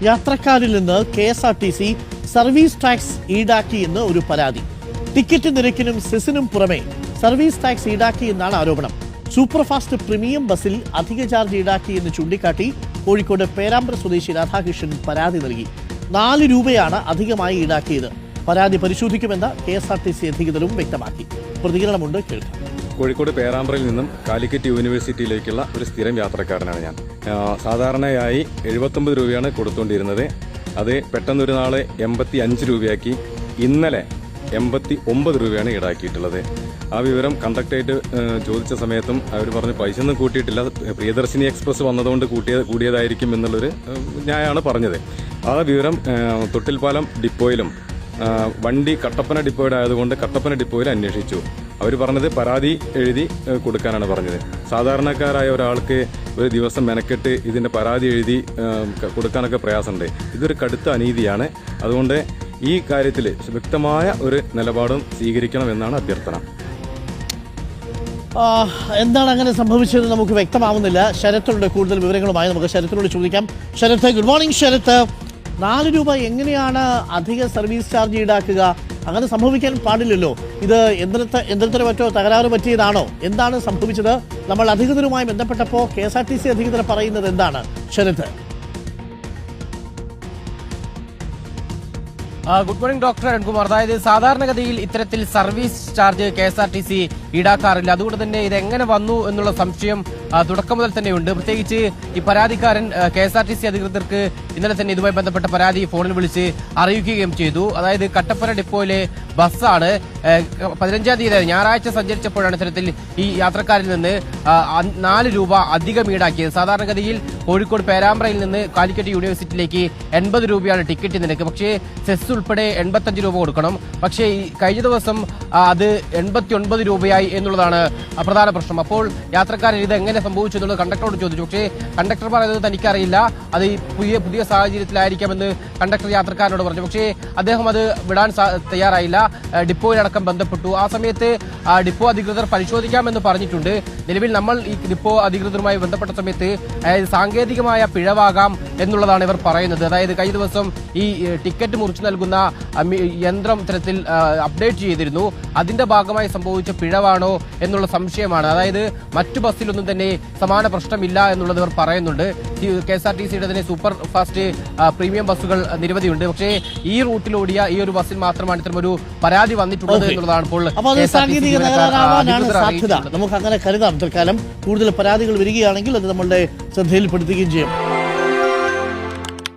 യാത്രക്കാരിൽ നിന്ന് KSRTC service tax ഈടാക്കി എന്ന് ഒരു പരാതി. ടിക്കറ്റ് നിരക്കിനും സെസിനും പുറമെ സർവീസ് ടാക്സ് ഈടാക്കി എന്നാണ് ആരോപണം. സൂപ്പർഫാസ്റ്റ് പ്രീമിയം ബസ്സിൽ അധിക ചാർജ് ഈടാക്കി എന്ന് ചൂണ്ടിക്കാട്ടി കോഴിക്കോട് പേരാമ്പ്ര സ്വദേശി രാധാകൃഷ്ണൻ പരാതി നൽകി. 4 രൂപയാണ് അധികമായി ഈടാക്കിയത്. പരാതി പരിശോധിക്കുമെന്ന് KSRTC അധികൃതരും വ്യക്തമാക്കി. പ്രതികരണമുണ്ട്, കേൾക്കാം. കോഴിക്കോട് പേരാമ്പ്രയിൽ നിന്നും കാലിക്കറ്റ് യൂണിവേഴ്സിറ്റിയിലേക്കുള്ള ഒരു സ്ഥിരം യാത്രക്കാരനാണ് ഞാൻ. സാധാരണയായി 79 രൂപയാണ് കൊടുത്തുകൊണ്ടിരുന്നത്. അത് പെട്ടെന്നൊരു നാളെ 85 രൂപയാക്കി. ഇന്നലെ 89 രൂപയാണ് ഈടാക്കിയിട്ടുള്ളത്. ആ വിവരം കണ്ടക്ടറായിട്ട് ചോദിച്ച സമയത്തും അവർ പറഞ്ഞു പൈസ ഒന്നും കൂട്ടിയിട്ടില്ല, പ്രിയദർശിനി എക്സ്പ്രസ് വന്നതുകൊണ്ട് കൂടിയതായിരിക്കും എന്നുള്ളൊരു ന്യായമാണ് പറഞ്ഞത്. ആ വിവരം തൊട്ടിൽപ്പാലം ഡിപ്പോയിലും വണ്ടി കട്ടപ്പന ഡിപ്പോയുടെ ആയതുകൊണ്ട് കട്ടപ്പന ഡിപ്പോയിൽ അന്വേഷിച്ചു. അവർ പറഞ്ഞത് പരാതി എഴുതി കൊടുക്കാനാണ് പറഞ്ഞത്. സാധാരണക്കാരായ ഒരാൾക്ക് ഒരു ദിവസം മെനക്കെട്ട് ഇതിന്റെ പരാതി എഴുതി കൊടുക്കാനൊക്കെ പ്രയാസമുണ്ട്. ഇതൊരു കടുത്ത അനീതിയാണ്. അതുകൊണ്ട് ഈ കാര്യത്തിൽ വ്യക്തമായ ഒരു നിലപാടും സ്വീകരിക്കണമെന്നാണ് അഭ്യർത്ഥന. എന്താണ് അങ്ങനെ സംഭവിച്ചത് നമുക്ക് വ്യക്തമാവുന്നില്ല. ശരത്തുണ്ട് കൂടുതൽ വിവരങ്ങളുമായി. നമുക്ക് ശരത്തിനോട് ചോദിക്കാം. Sarath, good morning. ശരത്ത്, 4 രൂപ എങ്ങനെയാണ് അധിക സർവീസ് ചാർജ് ഈടാക്കുക? അങ്ങനെ സംഭവിക്കാൻ പാടില്ലല്ലോ. ഇത് യന്ത്രത്തിന് മറ്റോ തകരാറ് പറ്റിയതാണോ? എന്താണ് സംഭവിച്ചത്? നമ്മൾ അധികൃതരുമായി ബന്ധപ്പെട്ടപ്പോൾ KSRTC അധികൃതർ പറയുന്നത് എന്താണ്? Sarath. Good morning doctor Arunkumar. അതായത് സാധാരണഗതിയിൽ ഇത്തരത്തിൽ സർവീസ് ചാർജ് KSRTC ഈടാക്കാറില്ല. അതുകൊണ്ട് തന്നെ ഇത് എങ്ങനെ വന്നു എന്നുള്ള സംശയം തുടക്കം മുതൽ തന്നെയുണ്ട്. പ്രത്യേകിച്ച് ഈ പരാതിക്കാരൻ KSRTC അധികൃതർക്ക് ഇന്നലെ തന്നെ ഇതുമായി ബന്ധപ്പെട്ട പരാതി ഫോണിൽ വിളിച്ച് അറിയിക്കുകയും ചെയ്തു. അതായത് കട്ടപ്പന ഡിപ്പോയിലെ ബസ്സാണ് 15-ാം തീയതി ഞായറാഴ്ച സഞ്ചരിച്ചപ്പോഴാണ് ഇത്തരത്തിൽ ഈ യാത്രക്കാരിൽ നിന്ന് 4 രൂപ അധികം ഈടാക്കിയത്. സാധാരണഗതിയിൽ കോഴിക്കോട് പേരാമ്പ്രയിൽ നിന്ന് കാലിക്കറ്റ് യൂണിവേഴ്സിറ്റിയിലേക്ക് 80 രൂപയാണ് ടിക്കറ്റ് നിരക്ക്. പക്ഷേ സെസ് ഉൾപ്പെടെ 85 രൂപ കൊടുക്കണം. പക്ഷേ കഴിഞ്ഞ ദിവസം അത് 89 രൂപയായി എന്നുള്ളതാണ് പ്രധാന പ്രശ്നം. അപ്പോൾ യാത്രക്കാരൻ ഇത് എങ്ങനെ സംഭവിച്ചു എന്നുള്ളത് കണ്ടക്ടറോട് ചോദിച്ചു. പക്ഷേ കണ്ടക്ടർ പറയുന്നത് തനിക്കറിയില്ല, അത് പുതിയ സാഹചര്യത്തിലായിരിക്കാമെന്ന് കണ്ടക്ടർ യാത്രക്കാരനോട് പറഞ്ഞു. പക്ഷേ അദ്ദേഹം അത് വിടാൻ തയ്യാറായില്ല. ഡിപ്പോയിലടക്കം ബന്ധപ്പെട്ടു. ആ സമയത്ത് ഡിപ്പോ അധികൃതർ പരിശോധിക്കാമെന്ന് പറഞ്ഞിട്ടുണ്ട്. നിലവിൽ നമ്മൾ ഈ ഡിപ്പോ അധികൃതരുമായി ബന്ധപ്പെട്ട സമയത്ത് സാങ്കേതികമായ പിഴവാകാം എന്നുള്ളതാണ് ഇവർ പറയുന്നത്. അതായത് കഴിഞ്ഞ ദിവസം ഈ ടിക്കറ്റ് മുറിച്ചു നൽകുന്ന യന്ത്രം ഇത്തരത്തിൽ അപ്ഡേറ്റ് ചെയ്തിരുന്നു. അതിന്റെ ഭാഗമായി സംഭവിച്ച പിഴവാണോ എന്നുള്ള സംശയമാണ്. അതായത് മറ്റു ബസ്സിലൊന്നും തന്നെ സമാന പ്രശ്നമില്ല എന്നുള്ളത് ഇവർ പറയുന്നുണ്ട്. KSRTCയുടെ തന്നെ സൂപ്പർ ഫാസ്റ്റ് പ്രീമിയം ബസ്സുകൾ നിരവധിയുണ്ട്. പക്ഷേ ഈ റൂട്ടിലോടിയ ഈ ഒരു ബസ്സിൽ മാത്രമാണ് ഇത്തരമൊരു പരാതി വന്നിട്ടുള്ളത് എന്നുള്ളതാണ് ഇപ്പോൾ സാധ്യത. നമുക്ക് അങ്ങനെ കരുതാം. തൽക്കാലം കൂടുതൽ പരാതികൾ വരികയാണെങ്കിൽ അത് നമ്മളുടെ ശ്രദ്ധയിൽപ്പെടുത്തുകയും ചെയ്യും.